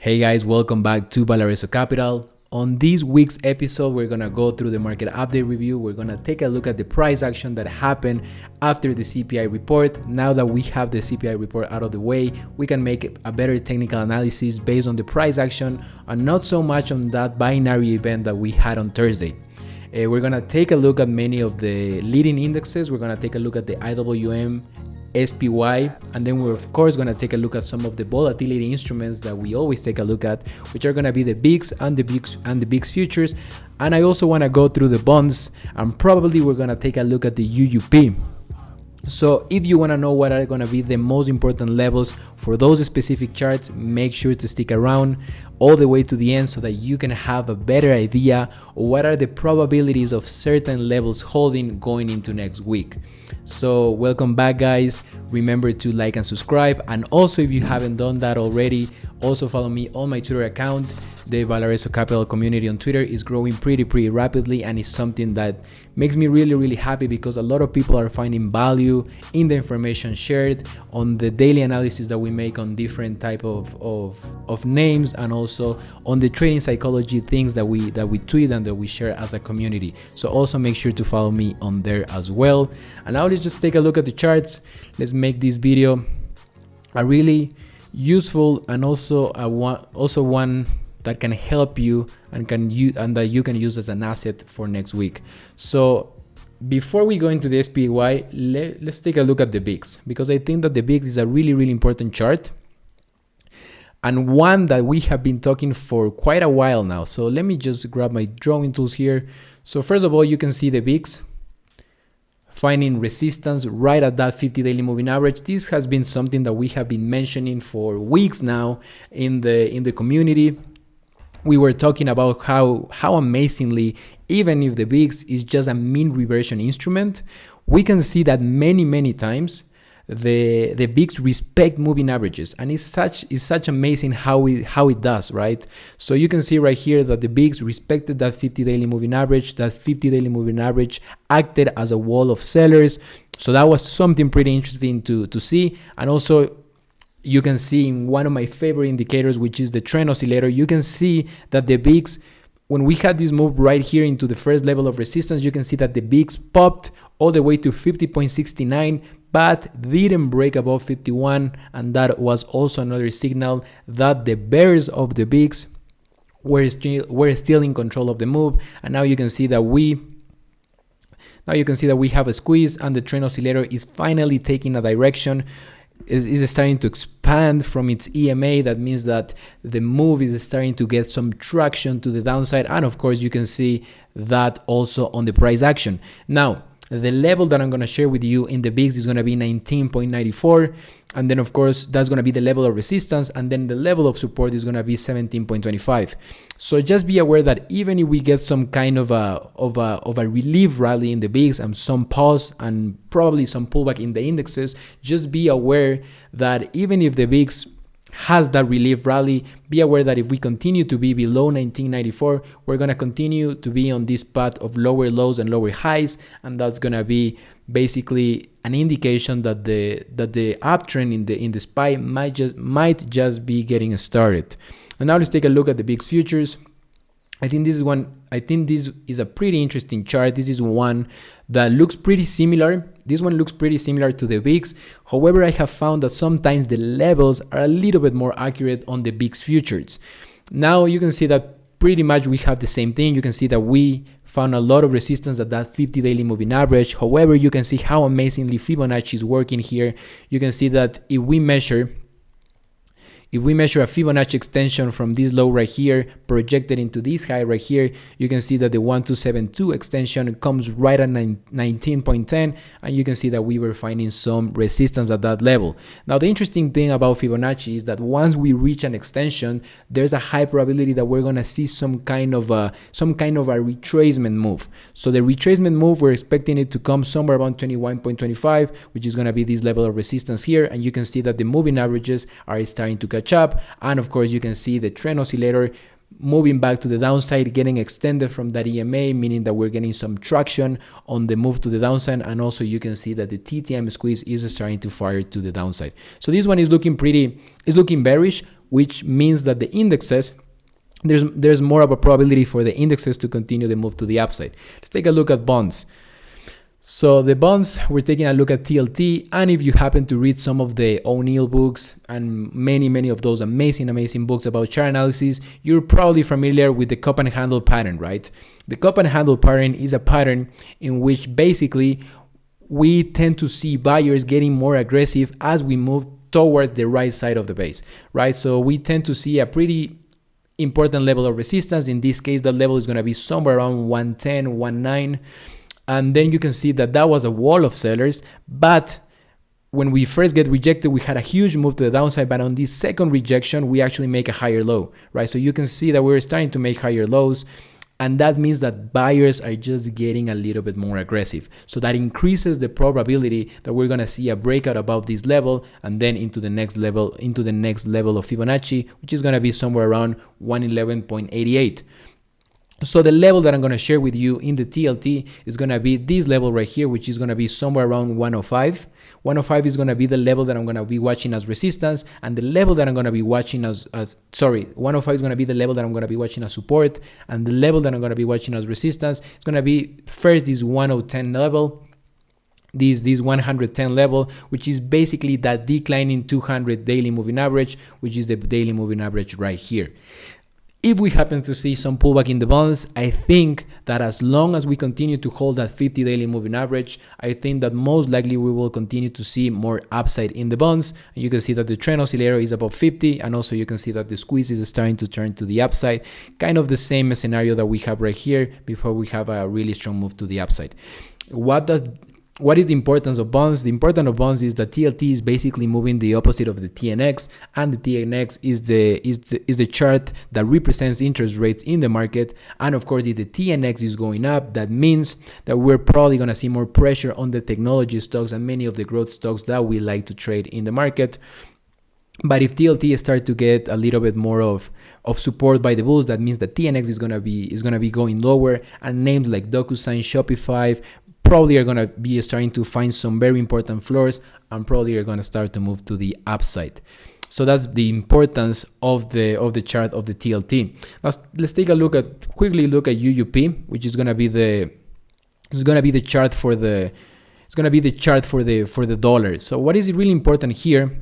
Hey guys, welcome back to Valareso Capital. On this week's episode, we're gonna go through the market update review. We're gonna take a look at the price action that happened after the CPI report. Now that we have the CPI report out of the way, we can make a better technical analysis based on the price action and not so much on that binary event that we had on Thursday. We're gonna take a look at many of the leading indexes. We're gonna take a look at the IWM, SPY, and then we're of course going to take a look at some of the volatility instruments that we always take a look at, which are going to be the VIX and the VIX futures. And I also want to go through the bonds, and probably we're going to take a look at the UUP. So if you want to know what are going to be the most important levels for those specific charts, make sure to stick around all the way to the end so that you can have a better idea of what are the probabilities of certain levels holding going into next week. So welcome back, guys. Remember to like and subscribe, and also if you haven't done that already, also follow me on my Twitter account. The Valareso Capital community on Twitter is growing pretty rapidly, and it's something that makes me really happy because a lot of people are finding value in the information shared on the daily analysis that we make on different type of names, and also on the trading psychology things that we tweet and that we share as a community. So also make sure to follow me on there as well. And now let's just take a look at the charts. Let's make this video a really useful and also one that can help you and that you can use as an asset for next week. So before we go into the SPY, let's take a look at the VIX, because I think that the VIX is a really important chart, and one that we have been talking for quite a while now. So let me just grab my drawing tools here. So first of all, you can see the VIX finding resistance right at that 50 daily moving average. This has been something that we have been mentioning for weeks now in the community. We were talking about how amazingly, even if the VIX is just a mean reversion instrument, we can see that many times the VIX respect moving averages, and it's such amazing how it does, right? So you can see right here that the VIX respected that 50 daily moving average. That 50 daily moving average acted as a wall of sellers. So that was something pretty interesting to see. And also, you can see in one of my favorite indicators, which is the trend oscillator, you can see that the VIX, when we had this move right here into the first level of resistance, you can see that the VIX popped all the way to 50.69, but didn't break above 51. And that was also another signal that the bears of the VIX were still in control of the move. And now you can see that we have a squeeze, and the trend oscillator is finally taking a direction. Is starting to expand from its EMA. That means that the move is starting to get some traction to the downside, and of course you can see that also on the price action. Now the level that I'm going to share with you in the VIX is going to be 19.94, and then of course that's going to be the level of resistance, and then the level of support is going to be 17.25. So just be aware that even if we get some kind of a relief rally in the VIX and some pause and probably some pullback in the indexes, just be aware that even if the VIX has that relief rally, be aware that if we continue to be below 1994, we're going to continue to be on this path of lower lows and lower highs, and that's going to be basically an indication that the uptrend in the SPY might just be getting started. And now let's take a look at the VIX futures. I think this is a pretty interesting chart. This is one that looks pretty similar. This one looks pretty similar to the VIX. However, I have found that sometimes the levels are a little bit more accurate on the VIX futures. Now you can see that pretty much we have the same thing. You can see that we found a lot of resistance at that 50 daily moving average. However, you can see how amazingly Fibonacci is working here. You can see that if we measure a Fibonacci extension from this low right here projected into this high right here, you can see that the 1272 extension comes right at 19.10, and you can see that we were finding some resistance at that level. Now the interesting thing about Fibonacci is that once we reach an extension, there's a high probability that we're going to see some kind of a retracement move. So the retracement move, we're expecting it to come somewhere around 21.25, which is going to be this level of resistance here, and you can see that the moving averages are starting to catch up, and of course you can see the trend oscillator moving back to the downside, getting extended from that EMA, meaning that we're getting some traction on the move to the downside. And also you can see that the TTM squeeze is starting to fire to the downside. So this one is looking bearish. which means that the indexes, there's more of a probability for the indexes to continue the move to the upside. Let's take a look at bonds. So the bonds, we're taking a look at TLT, and if you happen to read some of the O'Neill books and many of those amazing books about chart analysis, you're probably familiar with the cup and handle pattern, right? The cup and handle pattern is a pattern in which basically we tend to see buyers getting more aggressive as we move towards the right side of the base, right? So we tend to see a pretty important level of resistance. In this case, that level is going to be somewhere around 110, 19. And then you can see that that was a wall of sellers, but when we first get rejected, we had a huge move to the downside, but on this second rejection, we actually make a higher low, right? So you can see that we're starting to make higher lows, and that means that buyers are just getting a little bit more aggressive. So that increases the probability that we're gonna see a breakout above this level and then into the next level of Fibonacci, which is gonna be somewhere around 111.88. So the level that I'm going to share with you in the TLT is going to be this level right here, which is going to be somewhere around 105. 105 is going to be the level that I'm going to be watching as resistance, and the level that I'm going to be watching as 105 is going to be the level that I'm going to be watching as support, and the level that I'm going to be watching as resistance is going to be first this 110 level, this 110 level, which is basically that declining 200 daily moving average, which is the daily moving average right here. If we happen to see some pullback in the bonds, I think that as long as we continue to hold that 50 daily moving average, I think that most likely we will continue to see more upside in the bonds. And you can see that the trend oscillator is above 50, and also you can see that the squeeze is starting to turn to the upside. Kind of the same scenario that we have right here before we have a really strong move to the upside. What is the importance of bonds? The importance of bonds is that TLT is basically moving the opposite of the TNX, and the TNX is the chart that represents interest rates in the market. And of course, if the TNX is going up, that means that we're probably going to see more pressure on the technology stocks and many of the growth stocks that we like to trade in the market. But if TLT starts to get a little bit more of support by the bulls, that means that TNX is gonna be going lower, and names like DocuSign, Shopify probably are going to be starting to find some very important floors, and probably are going to start to move to the upside. So that's the importance of the chart of the TLT. Now let's take a quickly look at UUP, which is going to be the chart for the dollar. So what is really important here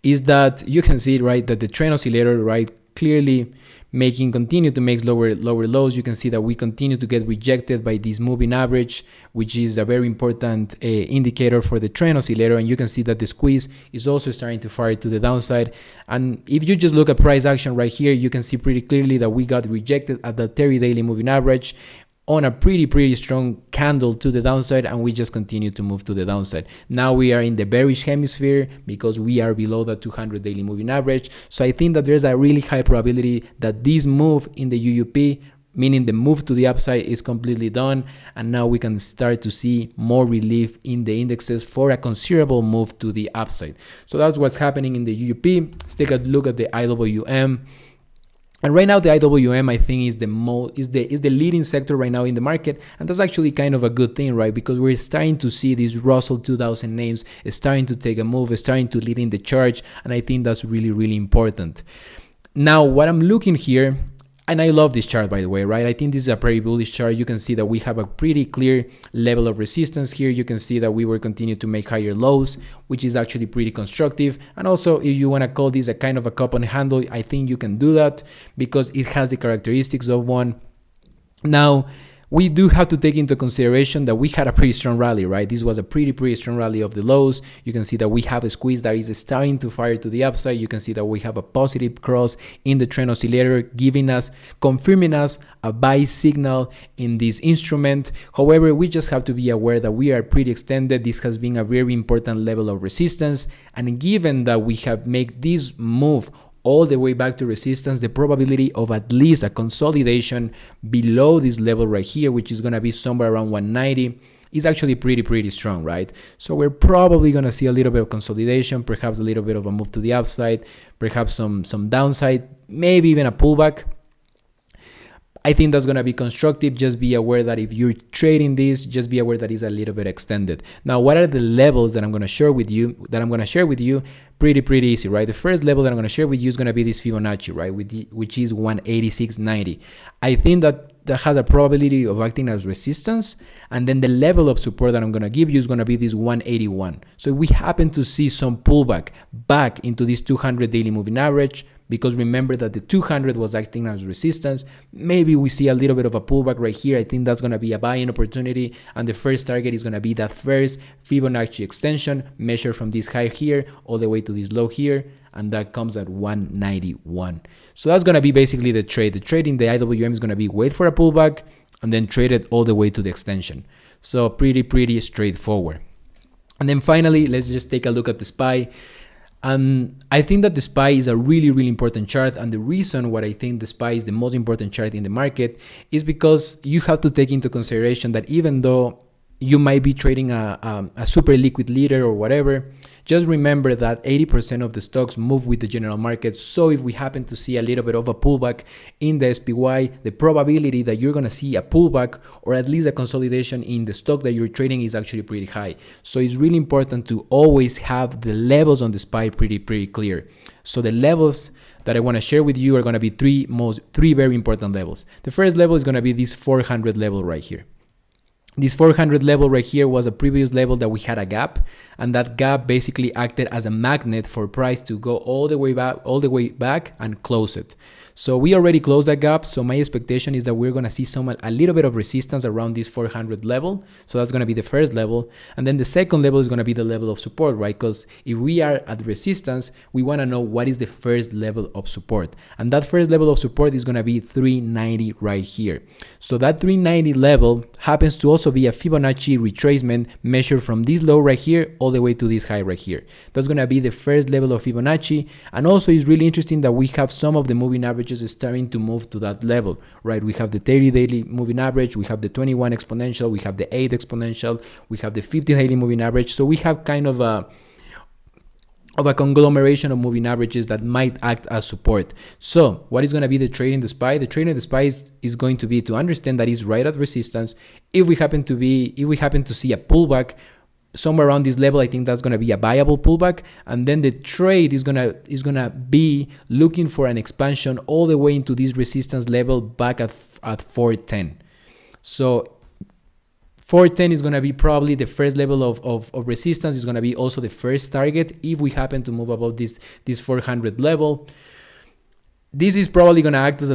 is that you can see, right, that the trend oscillator, right, clearly continue to make lower lows. You can see that we continue to get rejected by this moving average, which is a very important indicator for the trend oscillator. And you can see that the squeeze is also starting to fire to the downside. And if you just look at price action right here, you can see pretty clearly that we got rejected at the 30 daily moving average on a pretty strong candle to the downside, and we just continue to move to the downside. Now we are in the bearish hemisphere because we are below the 200 daily moving average. So I think that there's a really high probability that this move in the UUP, meaning the move to the upside, is completely done, and now we can start to see more relief in the indexes for a considerable move to the upside. So that's what's happening in the UUP. Let's take a look at the IWM. And right now the IWM, I think, is the leading sector right now in the market, and that's actually kind of a good thing, right? Because we're starting to see these Russell 2000 names starting to take a move, starting to lead in the charge, and I think that's really important. Now, what I'm looking here, and I love this chart, by the way, right? I think this is a pretty bullish chart. You can see that we have a pretty clear level of resistance here. You can see that we will continue to make higher lows, which is actually pretty constructive. And also, if you want to call this a kind of a cup and handle, I think you can do that because it has the characteristics of one. Now, we do have to take into consideration that we had a pretty strong rally, right? This was a pretty strong rally of the lows. You can see that we have a squeeze that is starting to fire to the upside. You can see that we have a positive cross in the trend oscillator, confirming us a buy signal in this instrument. However, we just have to be aware that we are pretty extended. This has been a very important level of resistance. And given that we have made this move all the way back to resistance, the probability of at least a consolidation below this level right here, which is going to be somewhere around 190, is actually pretty strong, right? So we're probably going to see a little bit of consolidation, perhaps a little bit of a move to the upside, perhaps some downside, maybe even a pullback. I think that's gonna be constructive. Just be aware that if you're trading this, just be aware that it's a little bit extended. Now, what are the levels that I'm gonna share with you? Pretty easy, right? The first level that I'm gonna share with you is gonna be this Fibonacci, right? Which is 186.90. I think that has a probability of acting as resistance, and then the level of support that I'm going to give you is going to be this 181. So if we happen to see some pullback back into this 200 daily moving average, because remember that the 200 was acting as resistance, maybe we see a little bit of a pullback right here. I think that's going to be a buying opportunity, and the first target is going to be that first Fibonacci extension measured from this high here all the way to this low here, and that comes at 191. So that's going to be basically the trade. The trade in the IWM is going to be wait for a pullback and then trade it all the way to the extension. So pretty straightforward. And then finally, let's just take a look at the SPY. I think that the SPY is a really important chart, and the reason why I think the SPY is the most important chart in the market is because you have to take into consideration that even though you might be trading a super liquid leader or whatever, just remember that 80% of the stocks move with the general market. So if we happen to see a little bit of a pullback in the SPY, the probability that you're going to see a pullback or at least a consolidation in the stock that you're trading is actually pretty high. So it's really important to always have the levels on the SPY pretty clear. So the levels that I want to share with you are going to be three very important levels. The first level is going to be this 400 level right here. This 400 level right here was a previous level that we had a gap, and that gap basically acted as a magnet for price to go all the way back and close it. So we already closed that gap. So my expectation is that we're going to see a little bit of resistance around this 400 level. So that's going to be the first level. And then the second level is going to be the level of support, right? Because if we are at resistance, we want to know what is the first level of support. And that first level of support is going to be 390 right here. So that 390 level happens to also be a Fibonacci retracement measured from this low right here all the way to this high right here. That's going to be the first level of Fibonacci. And also it's really interesting that we have some of the moving averages starting to move to that level, right? We have the 30 daily moving average, we have the 21 exponential, we have the 8 exponential, we have the 50 daily moving average. So we have kind of a conglomeration of moving averages that might act as support. So what is going to be the trade in the SPY? The trade in the SPY is going to be to understand that it's right at resistance. If we happen to see a pullback somewhere around this level, I think that's going to be a viable pullback, and then the trade is gonna be looking for an expansion all the way into this resistance level back at 410. So 410 is going to be probably the first level of resistance. Is going to be also the first target if we happen to move above this 400 level. This is probably going to act as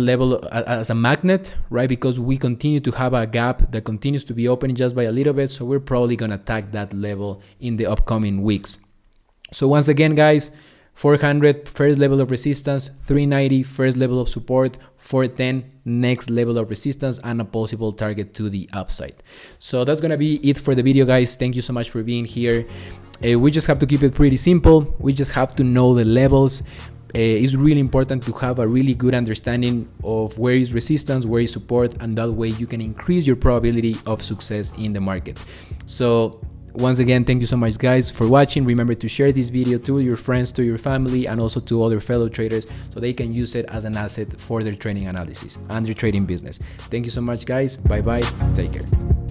a magnet, right? Because we continue to have a gap that continues to be opening just by a little bit. So we're probably going to attack that level in the upcoming weeks. So once again, guys, 400 first level of resistance, 390 first level of support, 410 next level of resistance, and a possible target to the upside. So that's going to be it for the video, guys. Thank you so much for being here. We just have to keep it pretty simple. We just have to know the levels. It's really important to have a really good understanding of where is resistance, where is support, and that way you can increase your probability of success in the market. So once again, thank you so much, guys, for watching. Remember to share this video to your friends, to your family, and also to other fellow traders so they can use it as an asset for their trading analysis and their trading business. Thank you so much, guys. Bye bye. Take care.